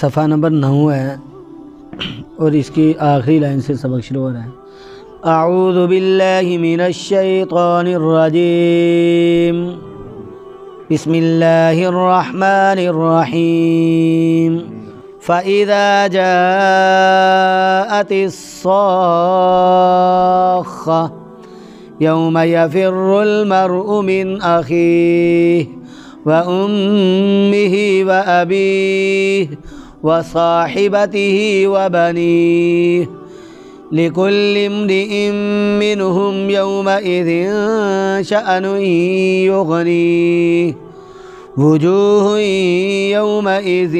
صفحہ نمبر 9 ہے اور اس کی آخری لائن سے سبق شروع ہو رہا ہے۔ اعوذ باللہ من الشیطان الرجیم بسم اللہ الرحمن الرحیم فَإِذَا جَاءَتِ الصَّاخَّةُ يَوْمَ يَفِرُّ الْمَرْءُ مِنْ أَخِيهِ وَأُمِّهِ وَأَبِيهِ وَصَاحِبَتِهِ وَبَنِيهِ لِكُلِّ امْرِئٍ مِّنْهُمْ يَوْمَئِذٍ شَأْنٌ يُغْنِيهِ وُجُوهٌ يَوْمَئِذٍ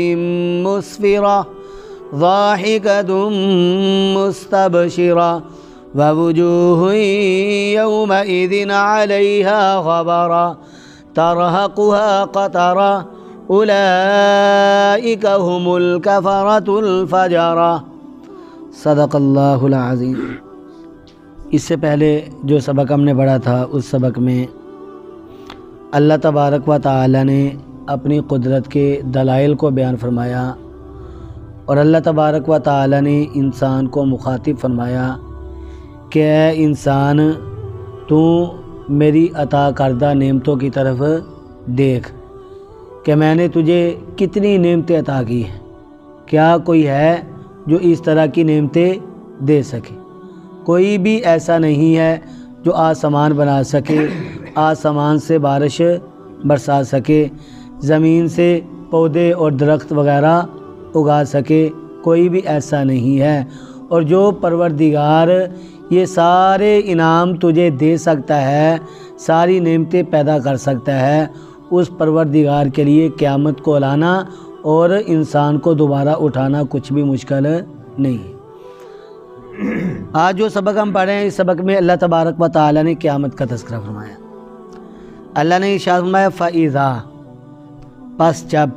مُسْفِرَةٌ ضَاحِكَةٌ مُسْتَبْشِرَةٌ وَوُجُوهٌ يَوْمَئِذٍ عَلَيْهَا غَبَرَةٌ تَرْهَقُهَا قَتَرَةٌ اولئک هم الکفرۃ الفجرہ۔ صدق اللہ العظیم۔ اس سے پہلے جو سبق ہم نے پڑھا تھا اس سبق میں اللہ تبارک و تعالی نے اپنی قدرت کے دلائل کو بیان فرمایا اور اللہ تبارک و تعالی نے انسان کو مخاطب فرمایا کہ اے انسان تو میری عطا کردہ نعمتوں کی طرف دیکھ کہ میں نے تجھے کتنی نعمتیں عطا کی ہیں، کیا کوئی ہے جو اس طرح کی نعمتیں دے سکے؟ کوئی بھی ایسا نہیں ہے جو آسمان بنا سکے، آسمان سے بارش برسا سکے، زمین سے پودے اور درخت وغیرہ اگا سکے، کوئی بھی ایسا نہیں ہے۔ اور جو پروردگار یہ سارے انعام تجھے دے سکتا ہے، ساری نعمتیں پیدا کر سکتا ہے، اس پروردگار کے لیے قیامت کو لانا اور انسان کو دوبارہ اٹھانا کچھ بھی مشکل نہیں ہے۔ آج جو سبق ہم پڑھ رہے ہیں اس سبق میں اللہ تبارک و تعالی نے قیامت کا تذکرہ فرمایا۔ اللہ نے ارشاد فرمایا فَإِذَا، پس جب،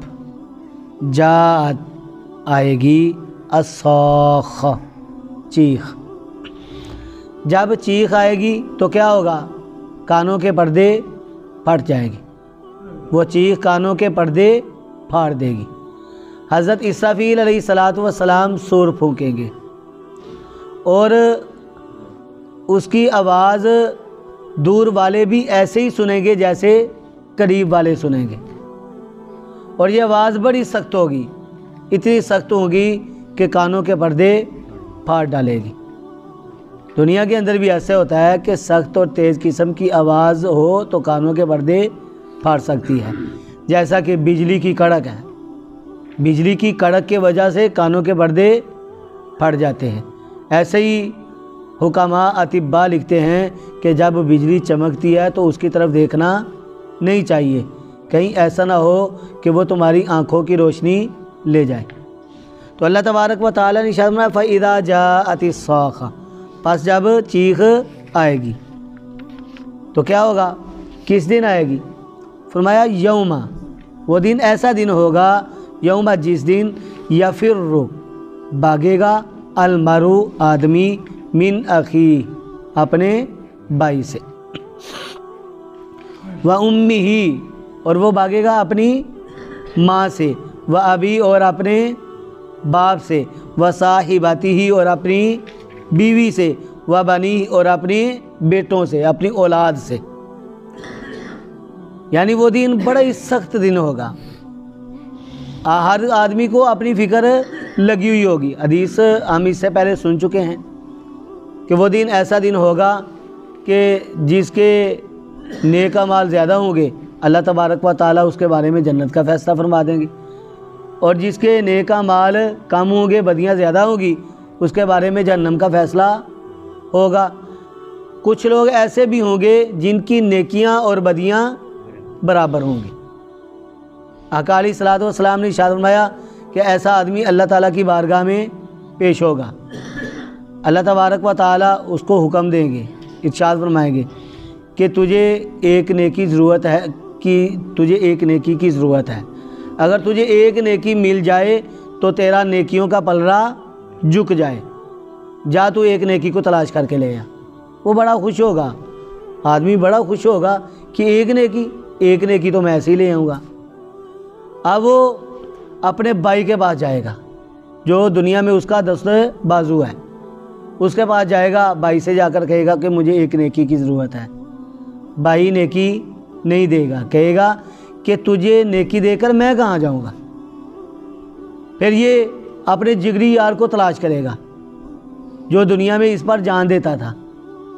جاءت آئے گی، الصَّاخَّةُ چیخ۔ جب چیخ آئے گی تو کیا ہوگا؟ کانوں کے پردے پھٹ جائیں گے، وہ چیخ کانوں کے پردے پھاڑ دے گی۔ حضرت اسرافیل علیہ السلام سور پھونکیں گے اور اس کی آواز دور والے بھی ایسے ہی سنیں گے جیسے قریب والے سنیں گے، اور یہ آواز بڑی سخت ہوگی، اتنی سخت ہوگی کہ کانوں کے پردے پھاڑ ڈالے گی۔ دنیا کے اندر بھی ایسے ہوتا ہے کہ سخت اور تیز قسم کی آواز ہو تو کانوں کے پردے پھاڑ سکتی ہے، جیسا کہ بجلی کی کڑک ہے، بجلی کی کڑک کی وجہ سے کانوں کے پردے پھٹ جاتے ہیں۔ ایسے ہی حکماء اطباء لکھتے ہیں کہ جب بجلی چمکتی ہے تو اس کی طرف دیکھنا نہیں چاہیے، کہیں ایسا نہ ہو کہ وہ تمہاری آنکھوں کی روشنی لے جائے۔ تو اللہ تبارک و تعالی نے ارشاد فرمایا فَإِذَا جَاءَتِ الصَّاخَّةُ، پس جب چیخ آئے گی تو کیا ہوگا؟ کس دن آئے گی؟ فرمایا یوم، وہ دن ایسا دن ہوگا، یوم جس دن یفر بھاگے گا، المرء آدمی، من اخی اپنے بھائی سے، و امی اور وہ بھاگے گا اپنی ماں سے، و ابی اور اپنے باپ سے، و صاحبتہ اور اپنی بیوی سے، و بنی اور اپنے بیٹوں سے، اپنی اولاد سے۔ یعنی وہ دن بڑا ہی سخت دن ہوگا، ہر آدمی کو اپنی فکر لگی ہوئی ہوگی۔ حدیث ہم اس سے پہلے سن چکے ہیں کہ وہ دن ایسا دن ہوگا کہ جس کے نیک اعمال زیادہ ہوں گے اللہ تبارک و تعالیٰ اس کے بارے میں جنت کا فیصلہ فرما دیں گے، اور جس کے نیک اعمال کم ہوں گے، بدیاں زیادہ ہوں گی، اس کے بارے میں جہنم کا فیصلہ ہوگا۔ کچھ لوگ ایسے بھی ہوں گے جن کی نیکیاں اور بدیاں برابر ہوں گی۔ آقا علیہ الصلوۃ والسلام نے ارشاد فرمایا کہ ایسا آدمی اللہ تعالیٰ کی بارگاہ میں پیش ہوگا، اللہ تبارک و تعالیٰ اس کو حکم دیں گے، ارشاد فرمائیں گے کہ تجھے ایک نیکی کی ضرورت ہے، اگر تجھے ایک نیکی مل جائے تو تیرا نیکیوں کا پلڑا جھک جائے، جا تو ایک نیکی کو تلاش کر کے لے آ۔ وہ بڑا خوش ہوگا، آدمی بڑا خوش ہوگا کہ ایک نیکی تو میں ایسے ہی لے آؤں گا۔ اب وہ اپنے بھائی کے پاس جائے گا جو دنیا میں اس کا دست بازو ہے، اس کے پاس جائے گا، بھائی سے جا کر کہے گا کہ مجھے ایک نیکی کی ضرورت ہے، بھائی نیکی نہیں دے گا، کہے گا کہ تجھے نیکی دے کر میں کہاں جاؤں گا۔ پھر یہ اپنے جگری یار کو تلاش کرے گا جو دنیا میں اس پر جان دیتا تھا،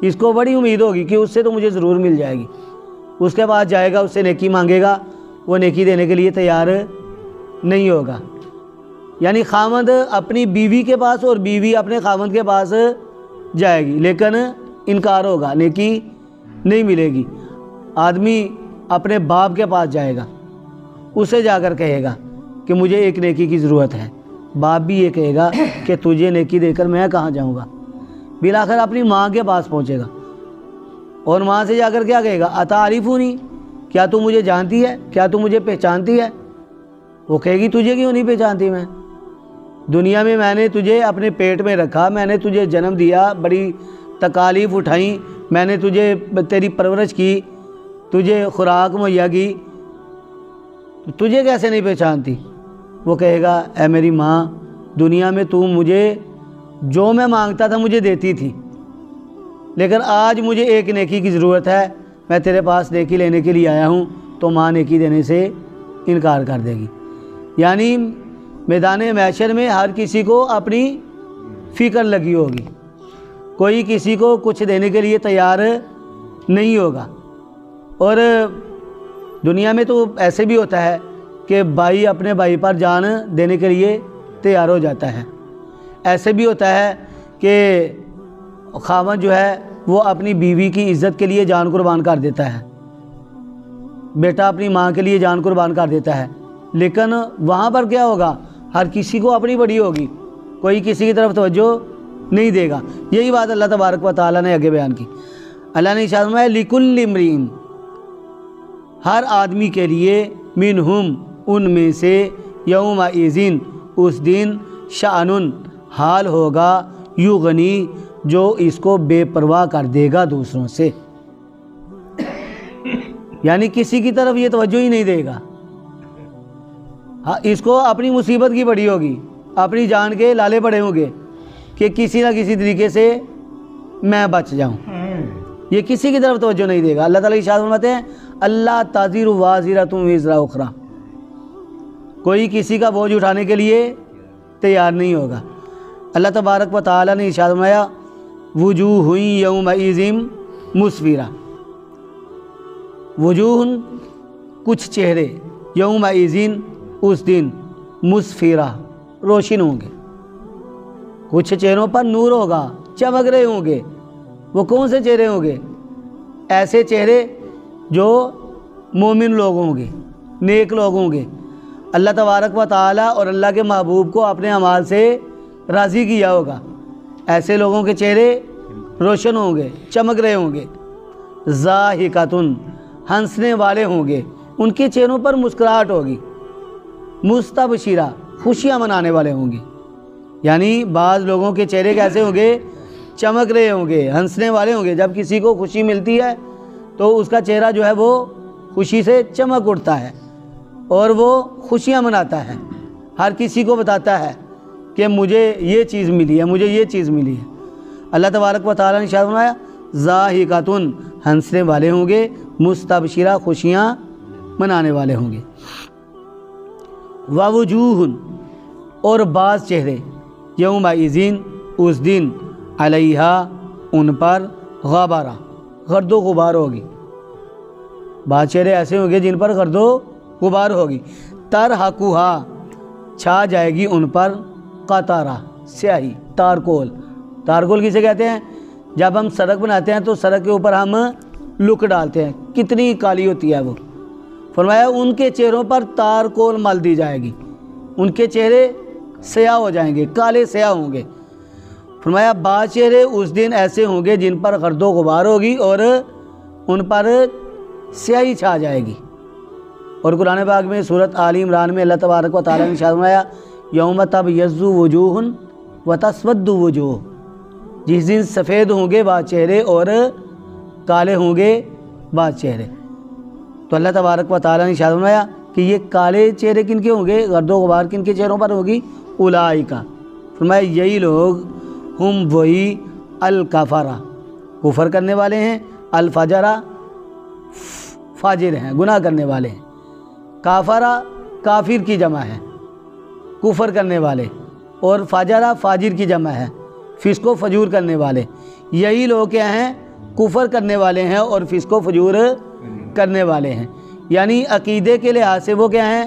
اس کو بڑی امید ہوگی کہ اس سے تو مجھے ضرور مل جائے گی، اس کے پاس جائے گا، اس سے نیکی مانگے گا، وہ نیکی دینے کے لیے تیار نہیں ہوگا۔ یعنی خاوند اپنی بیوی کے پاس اور بیوی اپنے خاوند کے پاس جائے گی لیکن انکار ہوگا، نیکی نہیں ملے گی۔ آدمی اپنے باپ کے پاس جائے گا، اسے جا کر کہے گا کہ مجھے ایک نیکی کی ضرورت ہے، باپ بھی یہ کہے گا کہ تجھے نیکی دے کر میں کہاں جاؤں گا۔ بالآخر اپنی ماں کے پاس پہنچے گا اور ماں سے جا کر کیا کہے گا، اتعرفونی، کیا تو مجھے جانتی ہے، کیا تو مجھے پہچانتی ہے؟ وہ کہے گی تجھے کیوں نہیں پہچانتی میں، دنیا میں نے تجھے اپنے پیٹ میں رکھا، میں نے تجھے جنم دیا، بڑی تکالیف اٹھائیں، میں نے تیری پرورش کی، تجھے خوراک مہیا کی، تجھے کیسے نہیں پہچانتی؟ وہ کہے گا اے میری ماں، دنیا میں تو مجھے جو میں مانگتا تھا مجھے دیتی تھی، لیکن آج مجھے ایک نیکی کی ضرورت ہے، میں تیرے پاس نیکی لینے کے لیے آیا ہوں، تو ماں نیکی دینے سے انکار کر دے گی۔ یعنی میدان محشر میں ہر کسی کو اپنی فکر لگی ہوگی، کوئی کسی کو کچھ دینے کے لیے تیار نہیں ہوگا۔ اور دنیا میں تو ایسے بھی ہوتا ہے کہ بھائی اپنے بھائی پر جان دینے کے لیے تیار ہو جاتا ہے، ایسے بھی ہوتا ہے کہ خاوند جو ہے وہ اپنی بیوی کی عزت کے لیے جان قربان کر دیتا ہے، بیٹا اپنی ماں کے لیے جان قربان کر دیتا ہے، لیکن وہاں پر کیا ہوگا، ہر کسی کو اپنی بڑی ہوگی، کوئی کسی کی طرف توجہ نہیں دے گا۔ یہی بات اللہ تبارک و تعالیٰ نے آگے بیان کی۔ اللہ نے ارشاد فرمایا لِكُلِّ امْرِئٍ، ہر آدمی کے لیے، منہم، ان میں سے، یومئذ، اس دن، شأن، حال ہوگا، یغنی، جو اس کو بے پرواہ کر دے گا دوسروں سے، یعنی کسی کی طرف یہ توجہ ہی نہیں دے گا، اس کو اپنی مصیبت کی پڑی ہوگی، اپنی جان کے لالے پڑے ہوں گے کہ کسی نہ کسی طریقے سے میں بچ جاؤں، یہ کسی کی طرف توجہ نہیں دے گا۔ اللہ تعالیٰ ارشاد فرماتے ہیں اللہ تزر وازرۃ وزر اخری، کوئی کسی کا بوجھ اٹھانے کے لیے تیار نہیں ہوگا۔ اللہ تبارک و تعالیٰ نے ارشاد فرمایا وجوہ یومئذ مسفرہ، وجوہ کچھ چہرے، یومئذ اس دن، مسفرہ روشن ہوں گے، کچھ چہروں پر نور ہوگا، چمک رہے ہوں گے۔ وہ کون سے چہرے ہوں گے؟ ایسے چہرے جو مومن لوگ ہوں گے، نیک لوگ ہوں گے، اللہ تبارک و تعالیٰ اور اللہ کے محبوب کو اپنے اعمال سے راضی کیا ہوگا، ایسے لوگوں کے چہرے روشن ہوں گے، چمک رہے ہوں گے۔ ضاحکۃ، ہنسنے والے ہوں گے، ان کے چہروں پر مسکراہٹ ہوگی۔ مستبشرہ، خوشیاں منانے والے ہوں گے، یعنی بعض لوگوں کے چہرے کیسے ہوں گے؟ چمک رہے ہوں گے، ہنسنے والے ہوں گے، جب کسی کو خوشی ملتی ہے تو اس کا چہرہ جو ہے وہ خوشی سے چمک اٹھتا ہے اور وہ خوشیاں مناتا ہے، ہر کسی کو بتاتا ہے کہ مجھے یہ چیز ملی ہے، مجھے یہ چیز ملی ہے۔ اللہ تبارک و تعالیٰ نے ارشاد فرمایا ضاحکۃ، ہنسنے والے ہوں گے، مستبشرہ، خوشیاں منانے والے ہوں گے۔ ووجوہ، اور بعض چہرے، یومئذ، اس دن، علیہا، ان پر، غبارہ، گرد و غبار ہوگی، بعض چہرے ایسے ہوں گے جن پر گرد و غبار ہوگی۔ ترہقھا، چھا جائے گی ان پر، قطرہ، سیاہی، تارکول۔ تارکول کسے کہتے ہیں؟ جب ہم سڑک بناتے ہیں تو سڑک کے اوپر ہم لک ڈالتے ہیں، کتنی کالی ہوتی ہے وہ۔ فرمایا ان کے چہروں پر تارکول مل دی جائے گی، ان کے چہرے سیاہ ہو جائیں گے، کالے سیاہ ہوں گے۔ فرمایا بعض چہرے اس دن ایسے ہوں گے جن پر گرد و غبار ہوگی اور ان پر سیاہی چھا جائے گی۔ اور قرآن پاک میں سورۃ آل عمران میں اللہ تبارک و تعالیٰ نے ارشاد فرمایا یوم تبیض وجوہ وتسود وجوہ، جس دن سفید ہوں گے بعض چہرے اور کالے ہوں گے بعض چہرے۔ تو اللہ تبارک و تعالیٰ نے ارشاد فرمایا کہ یہ کالے چہرے کن کے ہوں گے، گرد و غبار کن کے چہروں پر ہوگی، اولئکا، فرمایا یہی لوگ ہم وہی الکفرہ کفر کرنے والے ہیں، الفجرہ فاجر ہیں، گناہ کرنے والے ہیں، کافرہ کافر کی جمع ہے کفر کرنے والے، اور فاجرہ فاجر کی جمع ہے فسق و فجور کرنے والے۔ یہی لوگ کیا ہیں، کفر کرنے والے ہیں اور فسق و فجور کرنے والے ہیں، یعنی عقیدے کے لحاظ سے وہ کیا ہیں،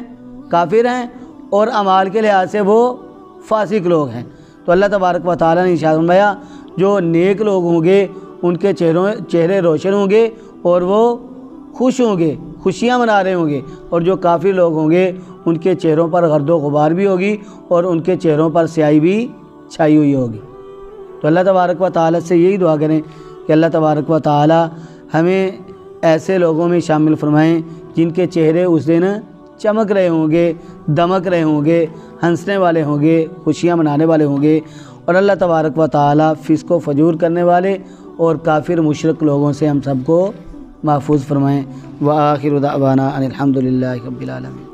کافر ہیں، اور اعمال کے لحاظ سے وہ فاسق لوگ ہیں۔ تو اللہ تبارک و تعالیٰ نے ارشاد فرمایا جو نیک لوگ ہوں گے ان کے چہرے روشن ہوں گے اور وہ خوش ہوں گے، خوشیاں منا رہے ہوں گے، اور جو کافر لوگ ہوں گے ان کے چہروں پر گرد و غبار بھی ہوگی اور ان کے چہروں پر سیاہی بھی چھائی ہوئی ہوگی۔ تو اللہ تبارک و تعالیٰ سے یہی دعا کریں کہ اللہ تبارک و تعالیٰ ہمیں ایسے لوگوں میں شامل فرمائیں جن کے چہرے اس دن چمک رہے ہوں گے، دمک رہے ہوں گے، ہنسنے والے ہوں گے، خوشیاں منانے والے ہوں گے، اور اللہ تبارک و تعالیٰ فسق و فجور کرنے والے اور کافر مشرک لوگوں سے ہم سب کو محفوظ فرمائیں۔ وآخر دعوانا ان الحمد للہ رب العالمین۔